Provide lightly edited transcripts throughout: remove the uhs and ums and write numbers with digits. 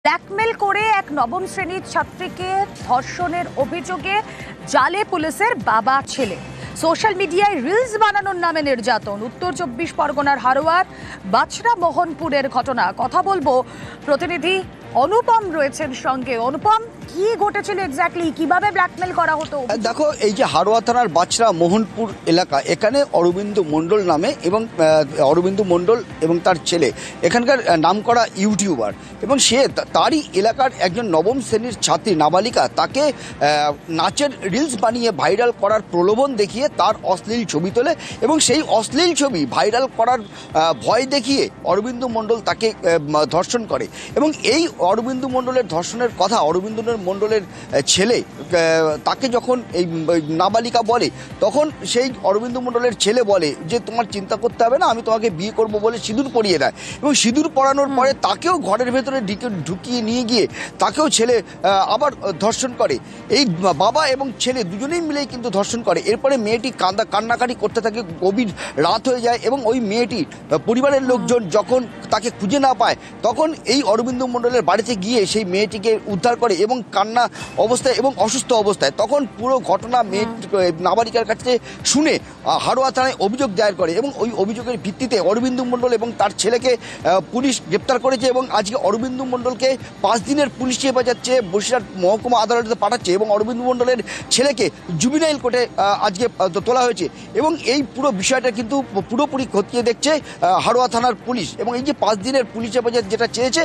Blackmail করে এক নবম শ্রেণীর ছাত্রীকে ধর্ষণের অভিযোগে জালে পুলিশের বাবা ছেলে। সোশ্যাল মিডিয়ায় রিলস বানানোর নামে নির্যাতন। উত্তর 24 পরগনার হারোয়ার বাছড়া মোহনপুরের ঘটনা। কথা বলবো প্রতিনিধি অনুপম রয়েছেন সঙ্গে। অনুপম, কি ঘটেছিল এক্স্যাক্টলি, কিভাবে ব্ল্যাকমেল করা হতো? দেখো, এই যে হারোয়া থানার বাছড়া মোহনপুর এলাকা, এখানে অরবিন্দ মণ্ডল নামে এবং অরবিন্দ মণ্ডল এবং তার ছেলে এখানকার নামকরা ইউটিউবার, এবং সে তারই এলাকার একজন নবম শ্রেণীর ছাত্রী নাবালিকা, তাকে নাচের রিলস বানিয়ে ভাইরাল করার প্রলোভন দেখিয়ে তার অশ্লীল ছবি তোলে এবং সেই অশ্লীল ছবি ভাইরাল করার ভয় দেখিয়ে অরবিন্দ মণ্ডল তাকে ধর্ষণ করে। এবং এই অরবিন্দ মণ্ডলের ধর্ষণের কথা অরবিন্দ মণ্ডলের ছেলে তাকে যখন এই নাবালিকা বলে, তখন সেই অরবিন্দ মণ্ডলের ছেলে বলে যে তোমার চিন্তা করতে হবে না, আমি তোমাকে বিয়ে করব বলে সিঁদুর পরিয়ে দেয়। এবং সিঁদুর পরানোর পরে তাকেও ঘরের ভেতরে ঢুকিয়ে নিয়ে গিয়ে তাকেও ছেলে আবার ধর্ষণ করে। এই বাবা এবং ছেলে দুজনেই মিলেই কিন্তু ধর্ষণ করে। এরপরে মেয়েটি কান্নাকাটি করতে থাকে, গভীর রাত হয়ে যায় এবং ওই মেয়েটি পরিবারের লোকজন যখন তাকে খুঁজে না পায়, তখন এই অরবিন্দ মণ্ডলের বাড়িতে গিয়ে সেই মেয়েটিকে উদ্ধার করে এবং কান্না অবস্থায় এবং অসুস্থ অবস্থায়। তখন পুরো ঘটনা নাবালিকার কাছে শুনে হারোয়া থানায় অভিযোগ দায়ের করে এবং ওই অভিযোগের ভিত্তিতে অরবিন্দ মণ্ডল এবং তার ছেলেকে পুলিশ গ্রেপ্তার করেছে এবং আজকে অরবিন্দ মণ্ডলকে 5 দিনের পুলিশি হেফাজত চেয়ে বসিরহাট মহকুমা আদালতে পাঠাচ্ছে এবং অরবিন্দ মণ্ডলের ছেলেকে জুবিনাইল কোর্টে আজকে তোলা হয়েছে। এবং এই পুরো বিষয়টা কিন্তু পুরোপুরি খতিয়ে দেখছে হারোয়া থানার পুলিশ। এবং এই যে 5 দিনের পুলিশ হেফাজত যেটা চেয়েছে,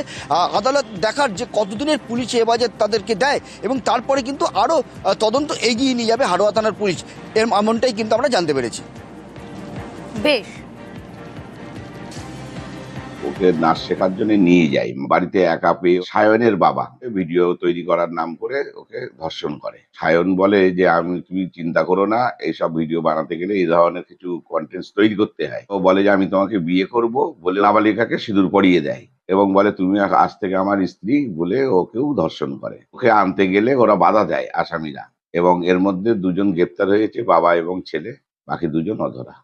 আদালত দেখার যে কতদিনের পুলিশ হেফাজত তাদেরকে দেয় এবং তারপরে কিন্তু আরও তদন্ত এগিয়ে নিয়ে যাবে হারোয়া থানার পুলিশ, এমনটাই কিন্তু আমরা জানতে পেরেছি। বেশ, ওকে নাচ শেখার জন্য নিয়ে যাই, বাড়িতে একা পেয়ে সায়নের বাবা ভিডিও তৈরি করার নাম করে ওকে ধর্ষণ করে। সায়ন বলে যে তুমি চিন্তা করো না, এইসব ভিডিও বানাতে গেলে এই ধরনের কিছু কন্টেন্ট তৈরি করতে হয়। ও বলে যে আমি তোমাকে বিয়ে করব বলে নাবালিকাকে সিঁদুর পরিয়ে দেয় এবং বলে তুমি আজ থেকে আমার স্ত্রী বলে ওকেও ধর্ষণ করে। ওকে আনতে গেলে ওরা বাধা দেয় আসামিরা এবং এর মধ্যে 2জন গ্রেপ্তার হয়েছে, বাবা এবং ছেলে, বাকি 2জন অধরা।